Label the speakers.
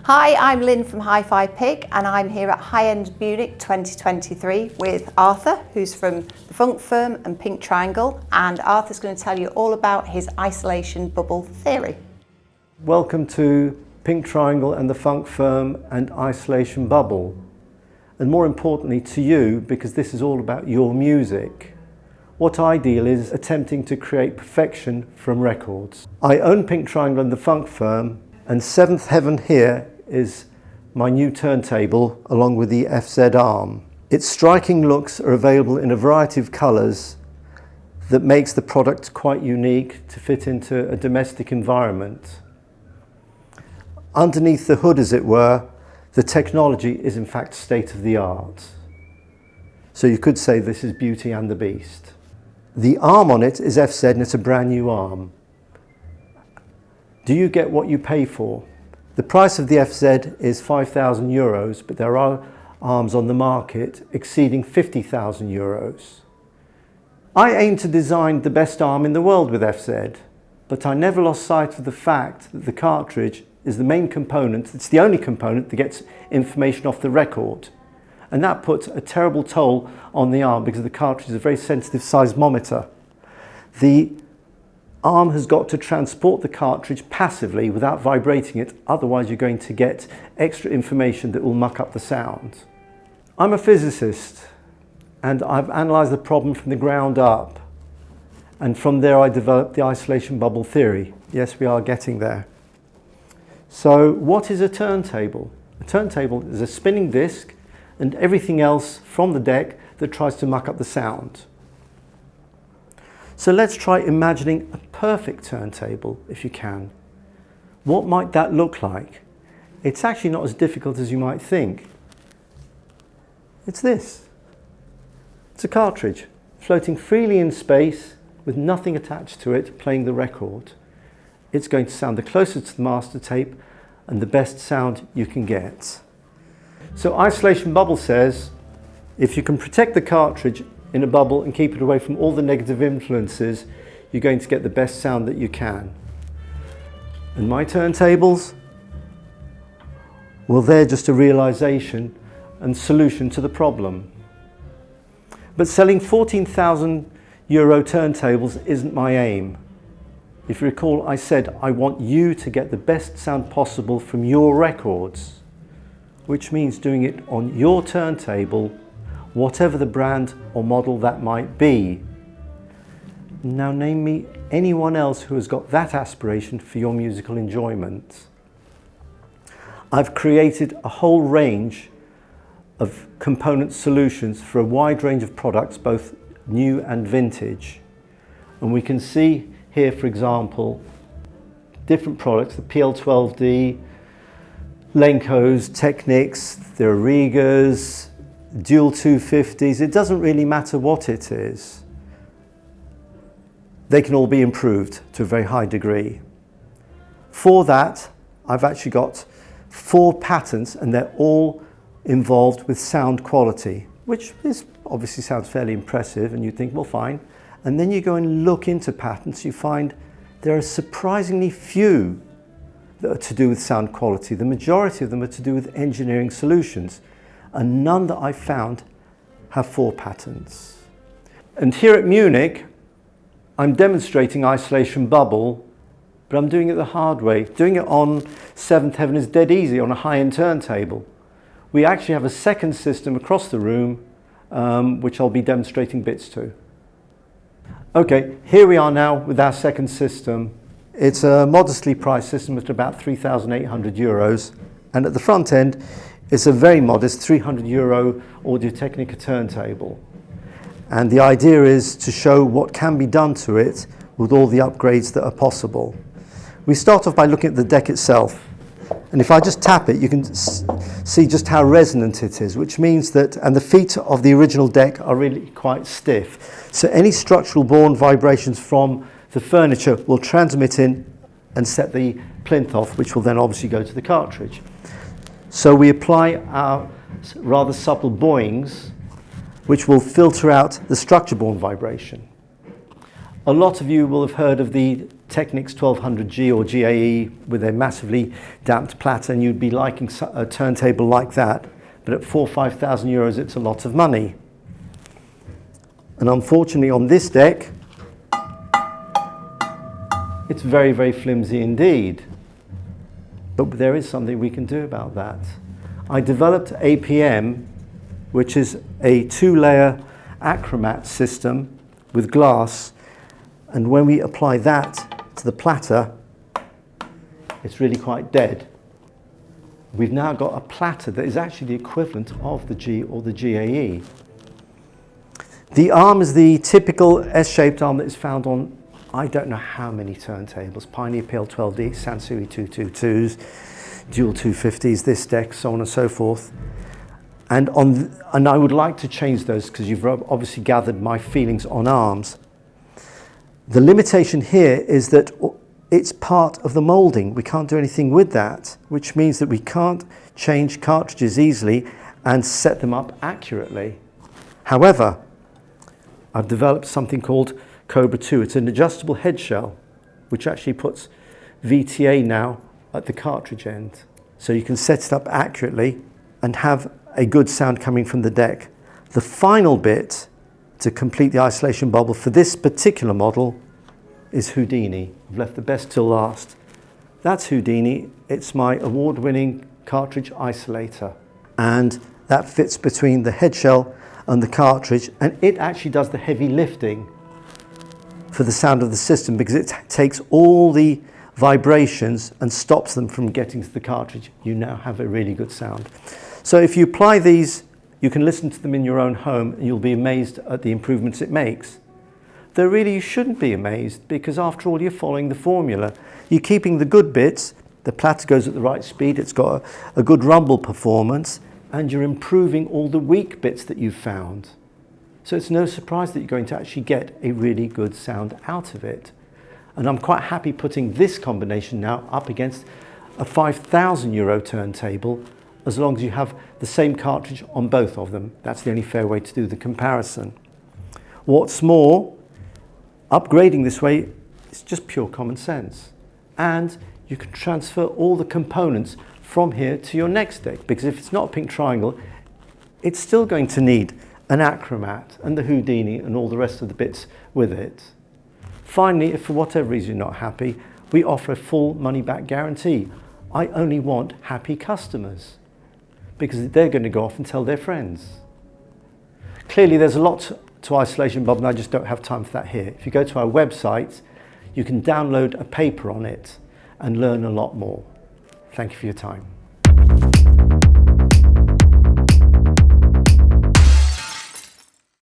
Speaker 1: Hi, I'm Lynn from HiFi PiG and I'm here at High End Munich 2023 with Arthur, who's from the Funk firm and Pink Triangle, and Arthur's going to tell you all about his isolation bubble theory.
Speaker 2: Welcome to Pink Triangle and the Funk firm and isolation bubble, and more importantly to you, because this is all about your music. What I deal is attempting to create perfection from records. I own Pink Triangle and the Funk firm, and Seventh Heaven here is my new turntable along with the FZ arm. Its striking looks are available in a variety of colours that makes the product quite unique to fit into a domestic environment. Underneath the hood, as it were, the technology is in fact state of the art. So you could say this is Beauty and the Beast. The arm on it is FZ and it's a brand new arm. Do you get what you pay for? The price of the FZ is €5,000, but there are arms on the market exceeding €50,000. I aim to design the best arm in the world with FZ, but I never lost sight of the fact that the cartridge is the main component. It's the only component that gets information off the record. And that puts a terrible toll on the arm because the cartridge is a very sensitive seismometer. The arm has got to transport the cartridge passively without vibrating it, otherwise you're going to get extra information that will muck up the sound. I'm a physicist and I've analysed the problem from the ground up, and from there I developed the isolation bubble theory. Yes, we are getting there. So what is a turntable? A turntable is a spinning disc and everything else from the deck that tries to muck up the sound. So let's try imagining a perfect turntable, if you can. What might that look like? It's actually not as difficult as you might think. It's this. It's a cartridge floating freely in space with nothing attached to it, playing the record. It's going to sound the closest to the master tape and the best sound you can get. So isolation bubble says, if you can protect the cartridge in a bubble and keep it away from all the negative influences, you're going to get the best sound that you can. And my turntables, well, they're just a realization and solution to the problem. But selling €14,000 turntables isn't my aim. If you recall, I said I want you to get the best sound possible from your records, which means doing it on your turntable, whatever the brand or model that might be. Now name me anyone else who has got that aspiration for your musical enjoyment. I've created a whole range of component solutions for a wide range of products, both new and vintage. And we can see here, for example, different products, the PL12D, Lenkos, Technics, there are Rigas, Dual 250s. It doesn't really matter what it is. They can all be improved to a very high degree. For that, I've actually got 4 patents, and they're all involved with sound quality, which is obviously sounds fairly impressive, and you think, well, fine. And then you go and look into patents, you find there are surprisingly few that are to do with sound quality. The majority of them are to do with engineering solutions, and none that I've found have 4 patents. And here at Munich, I'm demonstrating isolation bubble, but I'm doing it the hard way. Doing it on Seventh Heaven is dead easy on a high-end turntable. We actually have a second system across the room, which I'll be demonstrating bits to. Okay, here we are now with our second system. It's a modestly priced system at about €3,800, and at the front end, it's a very modest €300 Audio-Technica turntable. And the idea is to show what can be done to it with all the upgrades that are possible. We start off by looking at the deck itself. And if I just tap it, you can see just how resonant it is, which means that, and the feet of the original deck are really quite stiff. So any structural borne vibrations from the furniture will transmit in and set the plinth off, which will then obviously go to the cartridge. So we apply our rather supple buoyings, which will filter out the structure-borne vibration. A lot of you will have heard of the Technics 1200G or GAE with a massively damped platter, and you'd be liking a turntable like that. But at 4,000 or 5,000 euros, it's a lot of money. And unfortunately on this deck, it's very, very flimsy indeed. But there is something we can do about that. I developed APM, which is a 2-layer acromat system with glass, and when we apply that to the platter, it's really quite dead. We've now got a platter that is actually the equivalent of the G or the GAE. The arm is the typical S-shaped arm that is found on I don't know how many turntables: Pioneer PL12D, Sansui 222s, Dual 250s, this deck, so on and so forth. And I would like to change those because you've obviously gathered my feelings on arms. The limitation here is that it's part of the moulding. We can't do anything with that, which means that we can't change cartridges easily and set them up accurately. However, I've developed something called Cobra 2. It's an adjustable head shell, which actually puts VTA now at the cartridge end. So you can set it up accurately and have a good sound coming from the deck. The final bit to complete the isolation bubble for this particular model is Houdini. I've left the best till last. That's Houdini. It's my award-winning cartridge isolator. And that fits between the head shell and the cartridge, and it actually does the heavy lifting for the sound of the system because it takes all the vibrations and stops them from getting to the cartridge. You now have a really good sound. So if you apply these, you can listen to them in your own home and you'll be amazed at the improvements it makes. Though really you shouldn't be amazed, because after all you're following the formula. You're keeping the good bits, the platter goes at the right speed, it's got a good rumble performance, and you're improving all the weak bits that you've found. So it's no surprise that you're going to actually get a really good sound out of it. And I'm quite happy putting this combination now up against a 5,000 euro turntable, as long as you have the same cartridge on both of them. That's the only fair way to do the comparison. What's more, upgrading this way is just pure common sense. And you can transfer all the components from here to your next deck, because if it's not a pink triangle, it's still going to need an acromat and the Houdini and all the rest of the bits with it. Finally, if for whatever reason you're not happy, we offer a full money-back guarantee. I only want happy customers, because they're going to go off and tell their friends. Clearly there's a lot to isolation bubble, and I just don't have time for that here. If you go to our website, you can download a paper on it and learn a lot more. Thank you for your time.